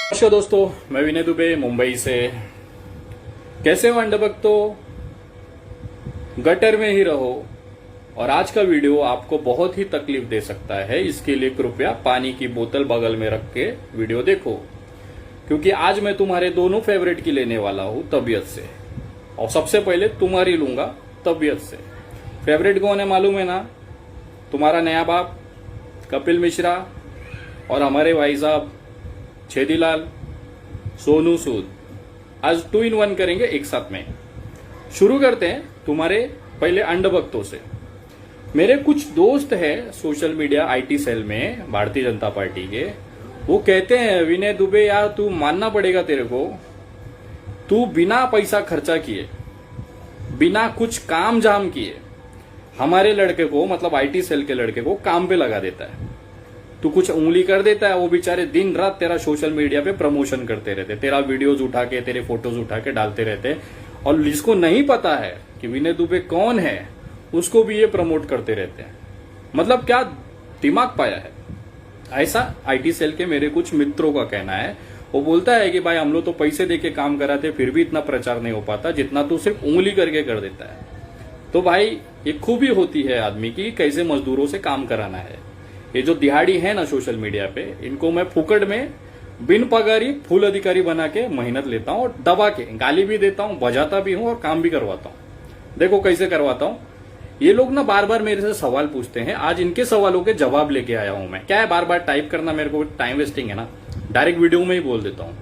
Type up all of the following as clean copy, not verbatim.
नमस्कार दोस्तों, मैं विनय दुबे मुंबई से। कैसे हो अंडभक्तों? गटर में ही रहो। और आज का वीडियो आपको बहुत ही तकलीफ दे सकता है, इसके लिए कृपया पानी की बोतल बगल में रख के वीडियो देखो, क्योंकि आज मैं तुम्हारे दोनों फेवरेट की लेने वाला हूं तबीयत से। और सबसे पहले तुम्हारी लूंगा तबीयत से। फेवरेट कौन है मालूम है ना? तुम्हारा नया बाप कपिल मिश्रा और हमारे भाई साहब छेदीलाल सोनू सूद। आज 2 in 1 करेंगे एक साथ में। शुरू करते हैं तुम्हारे पहले अंडभक्तों से। मेरे कुछ दोस्त हैं सोशल मीडिया आईटी सेल में भारतीय जनता पार्टी के। वो कहते हैं विनय दुबे यार तू मानना पड़ेगा तेरे को, तू बिना पैसा खर्चा किए, बिना कुछ काम जाम किए हमारे लड़के को, मतलब आईटी सेल के लड़के को काम पे लगा देता है। तू कुछ उंगली कर देता है, वो बेचारे दिन रात तेरा सोशल मीडिया पे प्रमोशन करते रहते, तेरा वीडियोज उठा के, तेरे फोटोज उठा के डालते रहते। और जिसको नहीं पता है कि विनय दुबे कौन है, उसको भी ये प्रमोट करते रहते हैं। मतलब क्या दिमाग पाया है? ऐसा आईटी सेल के मेरे कुछ मित्रों का कहना है। वो बोलता है कि भाई हम लोग तो पैसे देके काम कराते, फिर भी इतना प्रचार नहीं हो पाता जितना तू सिर्फ उंगली करके कर देता है। तो भाई ये खूबी होती है आदमी की, कैसे मजदूरों से काम कराना है। ये जो दिहाड़ी है ना सोशल मीडिया पे, इनको मैं फुकट में बिन पगारी फुल अधिकारी बना के मेहनत लेता हूं और दबा के गाली भी देता हूं, बजाता भी हूं और काम भी करवाता हूं। देखो कैसे करवाता हूं। ये लोग ना बार बार मेरे से सवाल पूछते हैं, आज इनके सवालों के जवाब लेके आया हूं मैं। क्या है बार बार टाइप करना, मेरे को टाइम वेस्टिंग है ना, डायरेक्ट वीडियो में ही बोल देता हूं।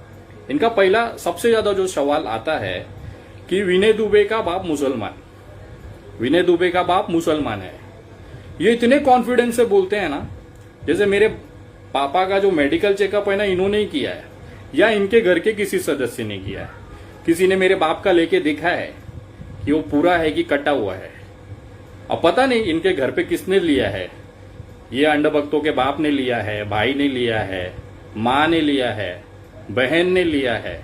इनका पहला सबसे ज्यादा जो सवाल आता है कि विनय दुबे का बाप मुसलमान, विनय दुबे का बाप मुसलमान है। ये इतने कॉन्फिडेंस से बोलते हैं ना जैसे मेरे पापा का जो मेडिकल चेकअप है ना इन्होंने ही किया है, या इनके घर के किसी सदस्य ने किया है। किसी ने मेरे बाप का लेके देखा है कि वो पूरा है कि कटा हुआ है। अब पता नहीं इनके घर पे किसने लिया है। ये अंडभक्तों के बाप ने लिया है, भाई ने लिया है, माँ ने लिया है, बहन ने लिया है,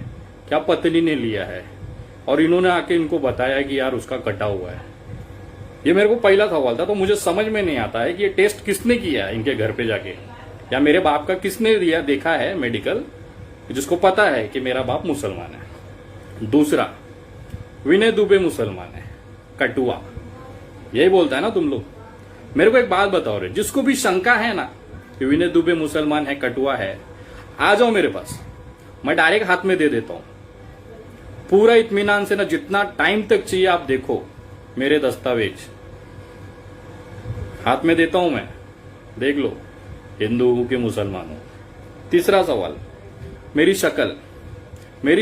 क्या पत्नी ने लिया है, और इन्होंने आके इनको बताया कि यार उसका कटा हुआ है। ये मेरे को पहला सवाल था। तो मुझे समझ में नहीं आता है कि ये टेस्ट किसने किया है इनके घर पे जाके, या मेरे बाप का किसने दिया देखा है मेडिकल, जिसको पता है कि मेरा बाप मुसलमान है। दूसरा, विनय दुबे मुसलमान है, कटुआ, यही बोलता है ना तुम लोग। मेरे को एक बात बताओ रे, जिसको भी शंका है ना कि विनय दुबे मुसलमान है, कटुआ है, आ जाओ मेरे पास, मैं डायरेक्ट हाथ में दे देता हूं पूरा इत्मीनान से ना। जितना टाइम तक चाहिए आप देखो मेरे दस्तावेज, हाथ में देता हूं मैं, देख लो, हिंदू हूं कि मुसलमान हूं। तीसरा सवाल, मेरी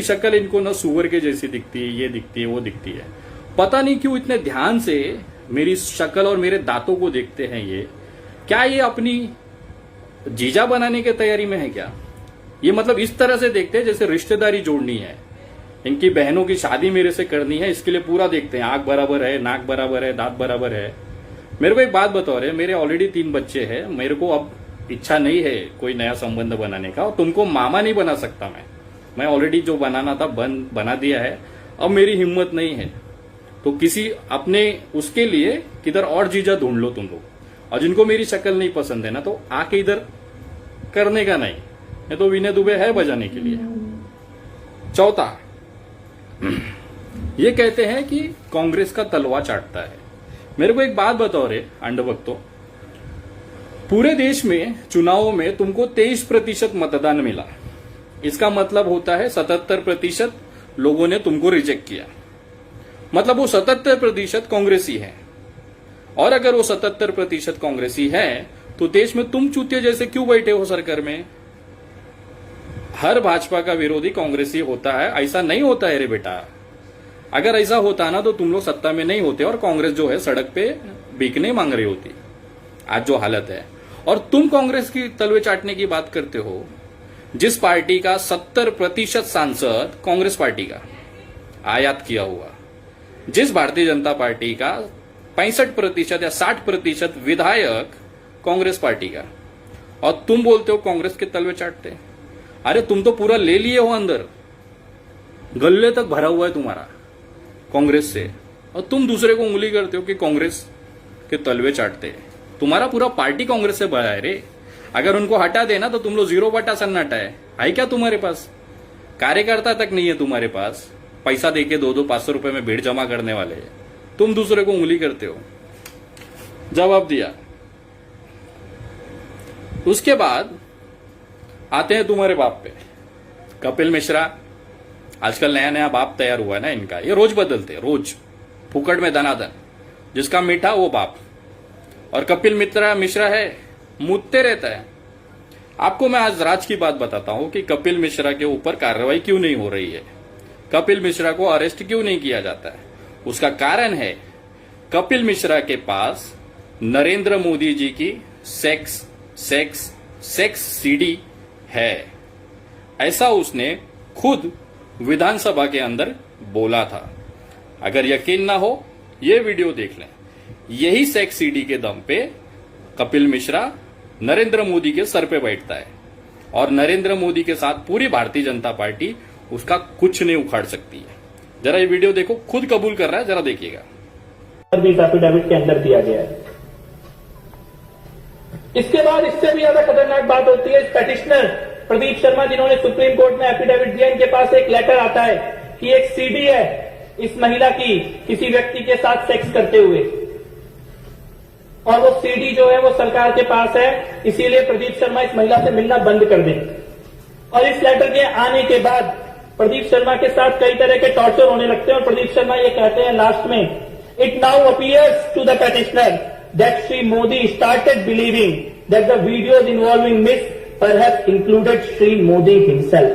शक्ल इनको ना सुअर के जैसी दिखती है, ये दिखती है, वो दिखती है। पता नहीं क्यों इतने ध्यान से मेरी शक्ल और मेरे दांतों को देखते हैं ये। क्या ये अपनी जीजा बनाने की तैयारी में है क्या? ये मतलब इस तरह से देखते हैं जैसे रिश्तेदारी जोड़नी है, इनकी बहनों की शादी मेरे से करनी है, इसके लिए पूरा देखते हैं। आंख बराबर है, नाक बराबर है, दांत बराबर है। मेरे को एक बात बताओ रे, मेरे ऑलरेडी 3 बच्चे हैं, मेरे को अब इच्छा नहीं है कोई नया संबंध बनाने का, और तुमको मामा नहीं बना सकता मैं ऑलरेडी जो बनाना था बना दिया है। अब मेरी हिम्मत नहीं है, तो किसी अपने उसके लिए किधर और जीजा ढूंढ लो तुम लोग। और जिनको मेरी शक्ल नहीं पसंद है ना, तो आके इधर करने का नहीं तो विनय दुबे है बजाने के लिए। चौथा, ये कहते हैं कि कांग्रेस का तलवा चाटता है। मेरे को एक बात बताओ रे अंडभक्तों, पूरे देश में चुनावों में तुमको 23% मतदान मिला। इसका मतलब होता है 77% लोगों ने तुमको रिजेक्ट किया। मतलब वो 77% कांग्रेसी है। और अगर वो 77% कांग्रेसी है तो देश में तुम चूतिया जैसे क्यों बैठे हो सरकार में? हर भाजपा का विरोधी कांग्रेसी होता है, ऐसा नहीं होता है रे बेटा। अगर ऐसा होता ना तो तुम लोग सत्ता में नहीं होते और कांग्रेस जो है सड़क पे बिकने मांग रही होती। आज जो हालत है, और तुम कांग्रेस की तलवे चाटने की बात करते हो, जिस पार्टी का 70% सांसद कांग्रेस पार्टी का आयात किया हुआ, जिस भारतीय जनता पार्टी का 65% या 60% विधायक कांग्रेस पार्टी का, और तुम बोलते हो कांग्रेस के तलवे चाटते। अरे तुम तो पूरा ले लिए हो अंदर, गले तक भरा हुआ है तुम्हारा कांग्रेस से, और तुम दूसरे को उंगली करते हो कि कांग्रेस के तलवे चाटते हैं। तुम्हारा पूरा पार्टी कांग्रेस से भरा है रे। अगर उनको हटा देना तो तुम लोग 0 सन्नाटा है क्या तुम्हारे पास? कार्यकर्ता तक नहीं है तुम्हारे पास, पैसा देके 200-500 रुपए में भीड़ जमा करने वाले हैं। तुम दूसरे को उंगली करते हो। जवाब दिया। उसके बाद आते हैं तुम्हारे बाप पे, कपिल मिश्रा। आजकल नया नया बाप तैयार हुआ है ना इनका, ये रोज बदलते, रोज फुकट में दनादन, जिसका मीठा वो बाप। और कपिल मिश्रा है, मुद्दते रहता है। आपको मैं आज राज की बात बताता हूं कि कपिल मिश्रा के ऊपर कार्रवाई क्यों नहीं हो रही है, कपिल मिश्रा को अरेस्ट क्यों नहीं किया जाता है। उसका कारण है कपिल मिश्रा के पास नरेंद्र मोदी जी की सेक्स सीडी है, ऐसा उसने खुद विधानसभा के अंदर बोला था। अगर यकीन ना हो ये वीडियो देख लें। यही सेक्स सीडी के दम पे कपिल मिश्रा नरेंद्र मोदी के सर पे बैठता है और नरेंद्र मोदी के साथ पूरी भारतीय जनता पार्टी उसका कुछ नहीं उखाड़ सकती है। जरा ये वीडियो देखो, खुद कबूल कर रहा है, जरा देखिएगा। एफिडेविट के अंदर दिया गया है। इसके बाद इससे भी ज्यादा खतरनाक बात होती है, पेटिशनर प्रदीप शर्मा जिन्होंने सुप्रीम कोर्ट में एफिडेविट दिया, इनके पास एक लेटर आता है कि एक सीडी है इस महिला की किसी व्यक्ति के साथ सेक्स करते हुए, और वो सीडी जो है वो सरकार के पास है, इसीलिए प्रदीप शर्मा इस महिला से मिलना बंद कर दें। और इस लेटर के आने के बाद प्रदीप शर्मा के साथ कई तरह के टॉर्चर होने लगते हैं और प्रदीप शर्मा ये कहते हैं लास्ट में, it now appears to the petitioner that Shri Modi started believing that the videos involving miss perhaps included Shri Modi himself.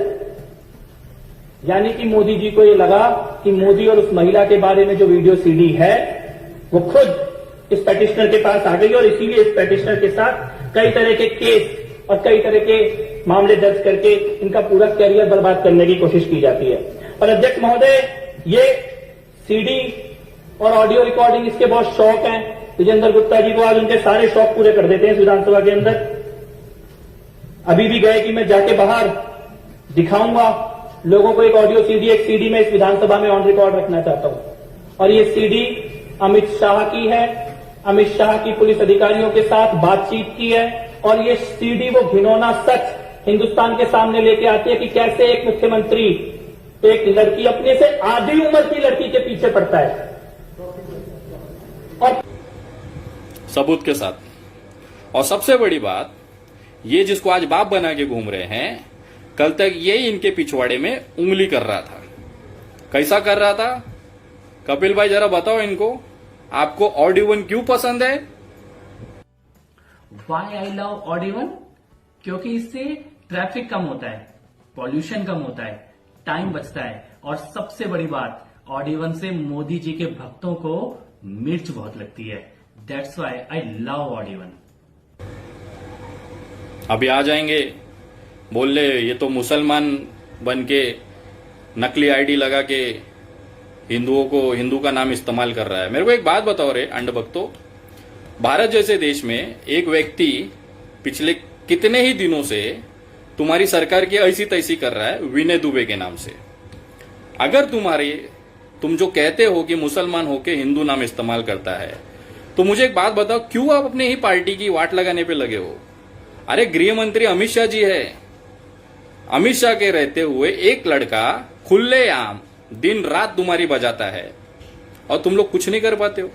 यानी कि मोदी जी को ये लगा कि मोदी और उस महिला के बारे में जो वीडियो सीडी है वो खुद इस पेटिशनर के पास आ गई और इसीलिए इस पेटिशनर के साथ कई तरह के केस और कई तरह के मामले दर्ज करके इनका पूरा कैरियर बर्बाद करने की कोशिश की जाती है। और अध्यक्ष महोदय, ये सीडी और ऑडियो रिकॉर्डिंग इसके बहुत शौक हैं। विजेंद्र गुप्ता जी को आज उनके सारे शौक पूरे कर देते हैं इस विधानसभा के अंदर। अभी भी गए कि मैं जाके बाहर दिखाऊंगा लोगों को एक ऑडियो सीडी, एक सीडी में इस विधानसभा में ऑन रिकॉर्ड रखना चाहता हूं। और ये सीडी अमित शाह की है, अमित शाह की पुलिस अधिकारियों के साथ बातचीत की है, और ये सीडी वो घिनौना सच हिंदुस्तान के सामने लेके आती है कि कैसे एक मुख्यमंत्री एक लड़की, अपने से आधी उम्र की लड़की के पीछे पड़ता है, और सबूत के साथ। और सबसे बड़ी बात, ये जिसको आज बाप बना के घूम रहे हैं, कल तक ये इनके पिछवाड़े में उंगली कर रहा था। कैसा कर रहा था? कपिल भाई जरा बताओ इनको, आपको ऑडियो वन क्यों पसंद है? वाई आई लव ऑडिवन? क्योंकि इससे ट्रैफिक कम होता है, पॉल्यूशन कम होता है, टाइम बचता है, और सबसे बड़ी बात, ऑडिवन से मोदी जी के भक्तों को मिर्च बहुत लगती है। दैट्स वाई आई लव ऑडिवन। अभी आ जाएंगे बोल ले ये तो मुसलमान बन के नकली आईडी लगा के हिंदुओं को, हिंदू का नाम इस्तेमाल कर रहा है। मेरे को एक बात बताओ रे अंडभक्तो, भारत जैसे देश में एक व्यक्ति पिछले कितने ही दिनों से तुम्हारी सरकार की ऐसी तैसी कर रहा है विनय दुबे के नाम से। अगर तुम जो कहते हो कि मुसलमान होके हिंदू नाम इस्तेमाल करता है, तो मुझे एक बात बताओ, क्यों आप अपने ही पार्टी की वाट लगाने पे लगे हो? अरे गृह मंत्री अमित शाह जी है। अमित शाह के रहते हुए एक लड़का खुलेआम दिन रात तुम्हारी बजाता है और तुम लोग कुछ नहीं कर पाते हो।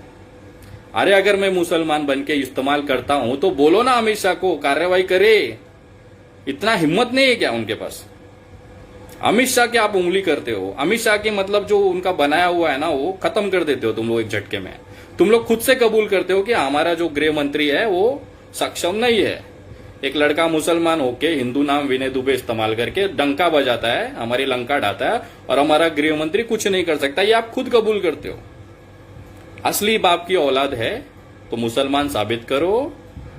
अरे अगर मैं मुसलमान बन के इस्तेमाल करता हूं तो बोलो ना अमित शाह को कार्रवाई करे। इतना हिम्मत नहीं है क्या उनके पास? अमित शाह के आप उंगली करते हो। अमित शाह के मतलब जो उनका बनाया हुआ है ना, वो खत्म कर देते हो तुम लोग एक झटके में। तुम लोग खुद से कबूल करते हो कि हमारा जो गृह मंत्री है वो सक्षम नहीं है। एक लड़का मुसलमान होके हिंदू नाम विनय दुबे इस्तेमाल करके डंका बजाता है, हमारी लंका ढाता है, और हमारा गृह मंत्री कुछ नहीं कर सकता। ये आप खुद कबूल करते हो। असली बाप की औलाद है तो मुसलमान साबित करो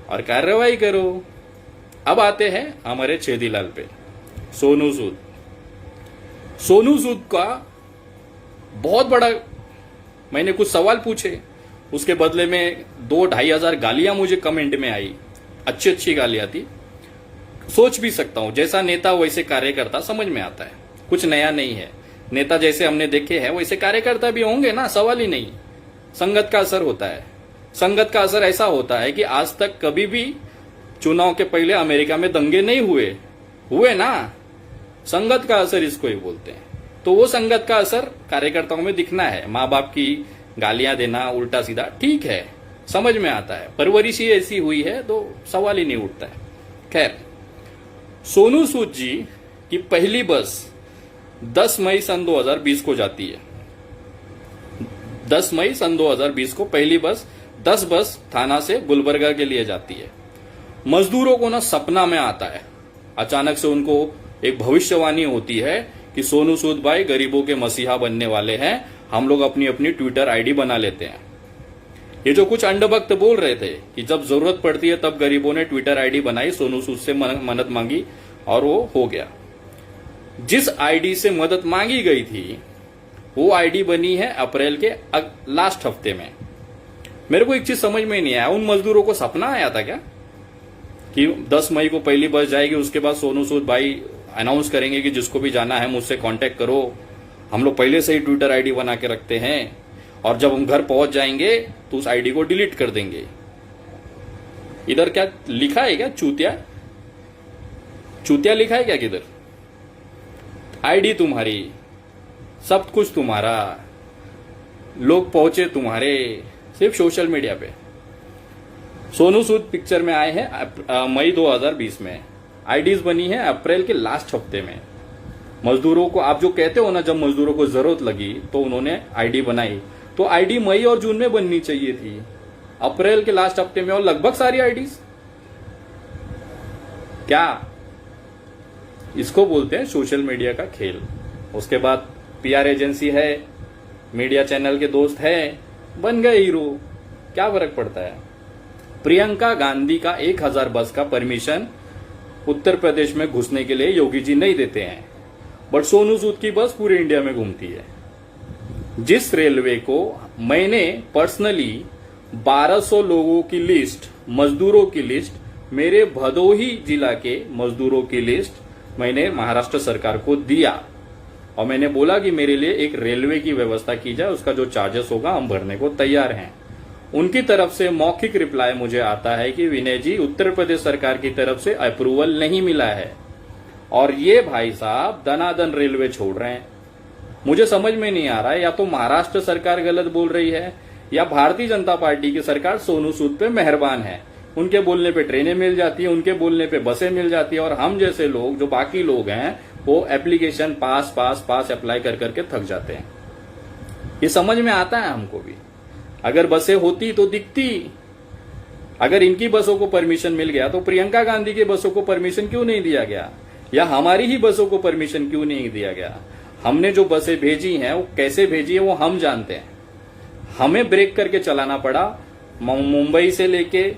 और कार्रवाई करो। अब आते हैं हमारे छेदीलाल पे, सोनू सूद। सोनू सूद का बहुत बड़ा, मैंने कुछ सवाल पूछे, उसके बदले में 2-2.5 हजार गालियां मुझे कमेंट में आई। अच्छी अच्छी गालियां थी। सोच भी सकता हूं, जैसा नेता वैसे कार्यकर्ता, समझ में आता है, कुछ नया नहीं है। नेता जैसे हमने देखे हैं वैसे कार्यकर्ता भी होंगे ना, सवाल ही नहीं। संगत का असर होता है। संगत का असर ऐसा होता है कि आज तक कभी भी चुनाव के पहले अमेरिका में दंगे नहीं हुए ना। संगत का असर इसको ही बोलते हैं। तो वो संगत का असर कार्यकर्ताओं में दिखना है। माँ बाप की गालियां देना उल्टा सीधा ठीक है, समझ में आता है, परवरिश ही ऐसी हुई है तो सवाल ही नहीं उठता है। खैर, सोनू सूद जी की पहली बस 10 मई सन 2020 को जाती है। 10 मई सन 2020 को पहली बस 10 बस थाना से गुलबर्गा के लिए जाती है। मजदूरों को ना सपना में आता है, अचानक से उनको एक भविष्यवाणी होती है कि सोनू सूद भाई गरीबों के मसीहा बनने वाले हैं, हम लोग अपनी अपनी ट्विटर आईडी बना लेते हैं। ये जो कुछ अंडभक्त बोल रहे थे कि जब जरूरत पड़ती है तब गरीबों ने ट्विटर आईडी बनाई, सोनू सूद से मदद मांगी और वो हो गया। जिस आईडी से मदद मांगी गई थी वो आईडी बनी है अप्रैल के लास्ट हफ्ते में। मेरे को एक चीज समझ में नहीं आया, उन मजदूरों को सपना आया था क्या कि 10 मई को पहली बस जाएगी, उसके बाद सोनू सूद भाई अनाउंस करेंगे कि जिसको भी जाना है मुझसे कांटेक्ट करो, हम लोग पहले से ही ट्विटर आईडी बना के रखते हैं और जब हम घर पहुंच जाएंगे तो उस आईडी को डिलीट कर देंगे। इधर क्या लिखा है क्या? चूतिया लिखा है क्या किधर? आईडी तुम्हारी, सब कुछ तुम्हारा, लोग पहुंचे तुम्हारे, सिर्फ सोशल मीडिया पे। सोनू सूद पिक्चर में आए हैं मई 2020 में, आईडीज बनी है अप्रैल के लास्ट हफ्ते में। मजदूरों को आप जो कहते हो ना, जब मजदूरों को जरूरत लगी तो उन्होंने आईडी बनाई, तो आईडी मई और जून में बननी चाहिए थी, अप्रैल के लास्ट हफ्ते में और लगभग सारी आईडीज। क्या इसको बोलते हैं सोशल मीडिया का खेल। उसके बाद पीआर एजेंसी है, मीडिया चैनल के दोस्त है, बन गए हीरो, क्या फर्क पड़ता है। प्रियंका गांधी का 1000 बस का परमिशन उत्तर प्रदेश में घुसने के लिए योगी जी नहीं देते हैं, बट सोनू सूद की बस पूरे इंडिया में घूमती है। जिस रेलवे को मैंने पर्सनली 1200 लोगों की लिस्ट, मजदूरों की लिस्ट, मेरे भदोही जिला के मजदूरों की लिस्ट मैंने महाराष्ट्र सरकार को दिया और मैंने बोला कि मेरे लिए एक रेलवे की व्यवस्था की जाए, उसका जो चार्जेस होगा हम भरने को तैयार हैं। उनकी तरफ से मौखिक रिप्लाई मुझे आता है कि विनय जी, उत्तर प्रदेश सरकार की तरफ से अप्रूवल नहीं मिला है और ये भाई साहब दनादन रेलवे छोड़ रहे हैं। मुझे समझ में नहीं आ रहा है, या तो महाराष्ट्र सरकार गलत बोल रही है या भारतीय जनता पार्टी की सरकार सोनू सूद पे मेहरबान है। उनके बोलने पे ट्रेनें मिल जाती है, उनके बोलने पे बसें मिल जाती है और हम जैसे लोग, जो बाकी लोग हैं, वो एप्लीकेशन पास अप्लाई कर करके थक जाते हैं। ये समझ में आता है हमको भी। अगर बसें होती तो दिखती। अगर इनकी बसों को परमिशन मिल गया तो प्रियंका गांधी की बसों को परमिशन क्यों नहीं दिया गया, या हमारी ही बसों को परमिशन क्यों नहीं दिया गया। हमने जो बसें भेजी हैं वो कैसे भेजी है वो हम जानते हैं। हमें ब्रेक करके चलाना पड़ा। मुंबई से लेके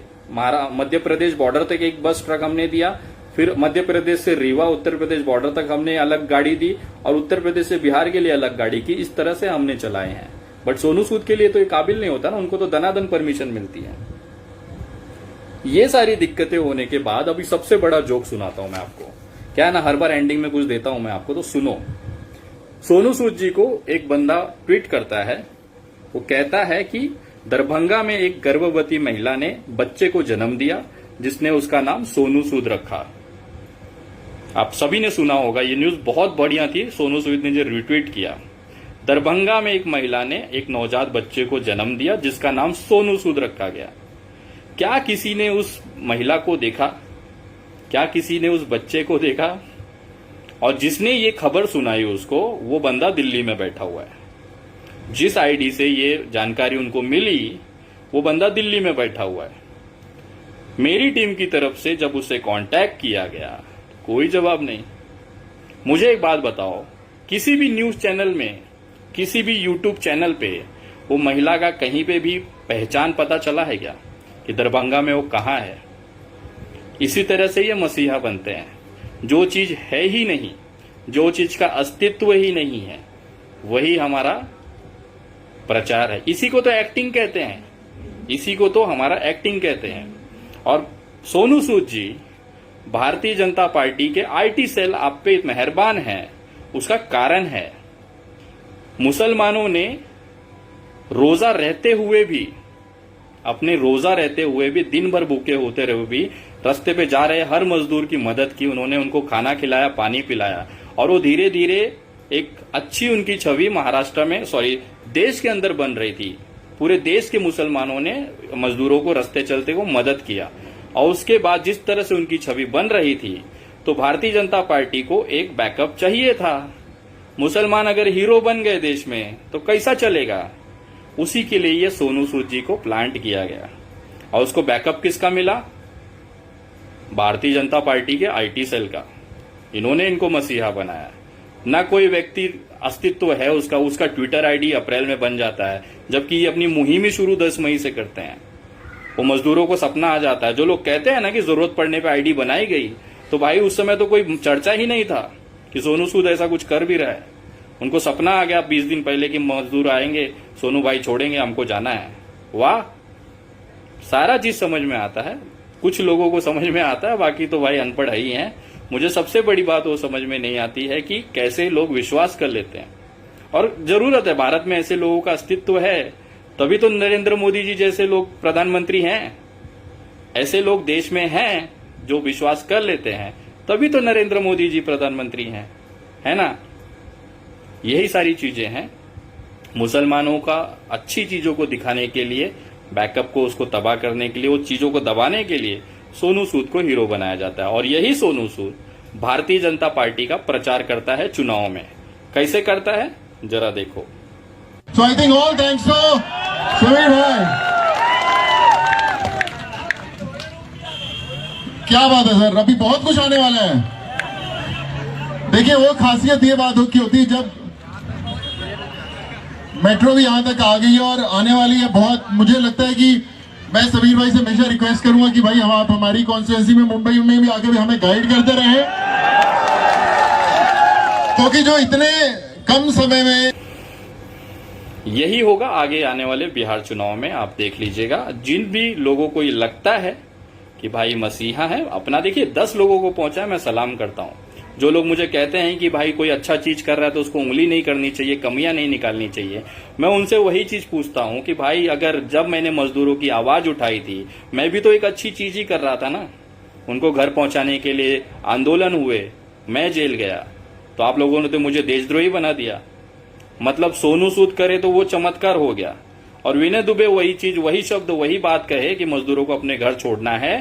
मध्य प्रदेश बॉर्डर तक एक बस ट्रक हमने दिया, फिर मध्य प्रदेश से रीवा उत्तर प्रदेश बॉर्डर तक हमने अलग गाड़ी दी और उत्तर प्रदेश से बिहार के लिए अलग गाड़ी की। इस तरह से हमने चलाए हैं। बट सोनू सूद के लिए तो ये काबिल नहीं होता ना, उनको तो दनादन परमिशन मिलती है। ये सारी दिक्कतें होने के बाद अभी सबसे बड़ा जोक सुनाता हूं मैं आपको। क्या है ना, हर बार एंडिंग में कुछ देता हूं मैं आपको, तो सुनो। सोनू सूद जी को एक बंदा ट्वीट करता है, वो कहता है कि दरभंगा में एक गर्भवती महिला ने बच्चे को जन्म दिया जिसने उसका नाम सोनू सूद रखा। आप सभी ने सुना होगा, ये न्यूज बहुत बढ़िया थी, सोनू सूद ने जो रिट्वीट किया। दरभंगा में एक महिला ने एक नवजात बच्चे को जन्म दिया जिसका नाम सोनू सूद रखा गया। क्या किसी ने उस महिला को देखा? क्या किसी ने उस बच्चे को देखा? और जिसने ये खबर सुनाई उसको, वो बंदा दिल्ली में बैठा हुआ है। जिस आईडी से ये जानकारी उनको मिली वो बंदा दिल्ली में बैठा हुआ है। मेरी टीम की तरफ से जब उसे कांटेक्ट किया गया कोई जवाब नहीं। मुझे एक बात बताओ, किसी भी न्यूज चैनल में, किसी भी यूट्यूब चैनल पे वो महिला का कहीं पे भी पहचान पता चला है क्या कि दरभंगा में वो कहाँ है? इसी तरह से ये मसीहा बनते हैं। जो चीज है ही नहीं, जो चीज का अस्तित्व ही नहीं है, वही हमारा प्रचार है। इसी को तो एक्टिंग कहते हैं, इसी को तो हमारा एक्टिंग कहते हैं। और सोनू सूद जी भारतीय जनता पार्टी के आईटी सेल आप पे मेहरबान है, उसका कारण है मुसलमानों ने रोजा रहते हुए भी अपने रोजा रहते हुए भी, दिन भर भूखे होते हुए भी रास्ते पे जा रहे हर मजदूर की मदद की। उन्होंने उनको खाना खिलाया, पानी पिलाया, और वो धीरे धीरे एक अच्छी उनकी छवि महाराष्ट्र में, देश के अंदर बन रही थी। पूरे देश के मुसलमानों ने मजदूरों को रास्ते चलते को मदद किया, और उसके बाद जिस तरह से उनकी छवि बन रही थी, तो भारतीय जनता पार्टी को एक बैकअप चाहिए था। मुसलमान अगर हीरो बन गए देश में तो कैसा चलेगा? उसी के लिए ये सोनू सूद जी को प्लांट किया गया, और उसको बैकअप किसका मिला? भारतीय जनता पार्टी के आईटी सेल का। इन्होंने इनको मसीहा बनाया। ना कोई व्यक्ति अस्तित्व है उसका ट्विटर आईडी अप्रैल में बन जाता है, जबकि ये अपनी मुहिम ही शुरू 10 मई से करते हैं। वो मजदूरों को सपना आ जाता है। जो लोग कहते हैं ना कि जरूरत पड़ने पे आईडी बनाई गई, तो भाई उस समय तो कोई चर्चा ही नहीं था कि सोनू सूद ऐसा कुछ कर भी रहा है। उनको सपना आ गया 20 दिन पहले कि मजदूर आएंगे, सोनू भाई छोड़ेंगे, हमको जाना है। वाह, सारा चीज समझ में आता है। कुछ लोगों को समझ में आता है, बाकी तो भाई अनपढ़ ही हैं। मुझे सबसे बड़ी बात वो समझ में नहीं आती है कि कैसे लोग विश्वास कर लेते हैं। और जरूरत है, भारत में ऐसे लोगों का अस्तित्व है, तभी तो नरेंद्र मोदी जी जैसे लोग प्रधानमंत्री हैं। ऐसे लोग देश में हैं जो विश्वास कर लेते हैं, तभी तो नरेंद्र मोदी जी प्रधानमंत्री हैं, है ना? यही सारी चीजें हैं। मुसलमानों का अच्छी चीजों को दिखाने के लिए, बैकअप को उसको तबाह करने के लिए, वो चीजों को दबाने के लिए सोनू सूद को हीरो बनाया जाता है। और यही सोनू सूद भारतीय जनता पार्टी का प्रचार करता है चुनाव में। कैसे करता है जरा देखो। So I think all thanks to Sameer भाई। क्या बात है सर, अभी बहुत कुछ आने वाला है। देखिए, वो खासियत ये बात की होती है जब मेट्रो भी यहां तक आ गई है और आने वाली है बहुत। मुझे लगता है कि मैं समीर भाई से हमेशा रिक्वेस्ट करूंगा कि भाई आप हमारी कॉन्स्टिट्यूएंसी में, मुंबई में भी आके भी हमें गाइड करते रहे, क्योंकि जो इतने कम समय में यही होगा आगे आने वाले बिहार चुनाव में। आप देख लीजिएगा, जिन भी लोगों को ये लगता है कि भाई मसीहा है अपना, देखिए 10 लोगों को पहुंचा है, मैं सलाम करता हूं। जो लोग मुझे कहते हैं कि भाई कोई अच्छा चीज कर रहा है तो उसको उंगली नहीं करनी चाहिए, कमियां नहीं निकालनी चाहिए, मैं उनसे वही चीज पूछता हूं कि भाई अगर जब मैंने मजदूरों की आवाज उठाई थी, मैं भी तो एक अच्छी चीज ही कर रहा था ना। उनको घर पहुंचाने के लिए आंदोलन हुए, मैं जेल गया, तो आप लोगों ने तो मुझे देशद्रोही बना दिया। मतलब सोनू सूद करे तो वो चमत्कार हो गया, और विनय दुबे वही चीज, वही शब्द, वही बात कहे कि मजदूरों को अपने घर छोड़ना है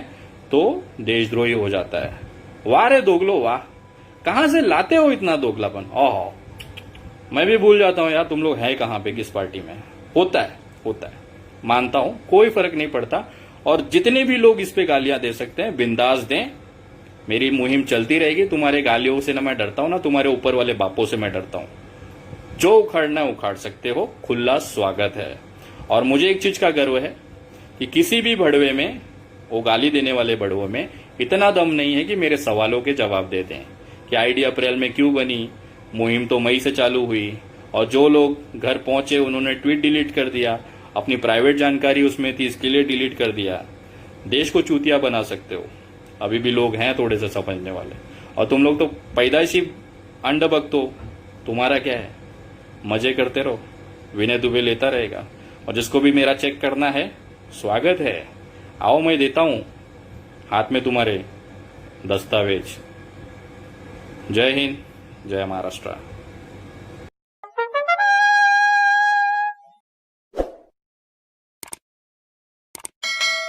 तो देशद्रोही हो जाता है। वाह रे दोगलो वाह, कहां से लाते हो इतना दोगलापन? ओह, मैं भी भूल जाता हूं यार, तुम लोग हैं कहां पे, किस पार्टी में। होता है, मानता हूं, कोई फर्क नहीं पड़ता। और जितने भी लोग इस पे गालियां दे सकते हैं बिंदास दें, मेरी मुहिम चलती रहेगी। तुम्हारे गालियों से ना मैं डरता हूं, ना तुम्हारे ऊपर वाले बापों से मैं डरता हूं। जो उखाड़ना उखाड़ सकते हो, खुला स्वागत है। और मुझे एक चीज का गर्व है कि किसी भी भड़वे में, वो गाली देने वाले भड़वों में इतना दम नहीं है कि मेरे सवालों के जवाब दे दें कि आईडी अप्रैल में क्यों बनी, मुहिम तो मई से चालू हुई, और जो लोग घर पहुंचे उन्होंने ट्वीट डिलीट कर दिया, अपनी प्राइवेट जानकारी उसमें थी इसके लिए डिलीट कर दिया। देश को चूतिया बना सकते हो, अभी भी लोग हैं थोड़े से समझने वाले। और तुम लोग तो पैदाइशी अंडभक्त हो, तुम्हारा क्या है, मजे करते रहो, विनय दुबे लेता रहेगा। और जिसको भी मेरा चेक करना है, स्वागत है, आओ मैं देता हूं हाथ में तुम्हारे दस्तावेज। जय हिंद, जय महाराष्ट्र।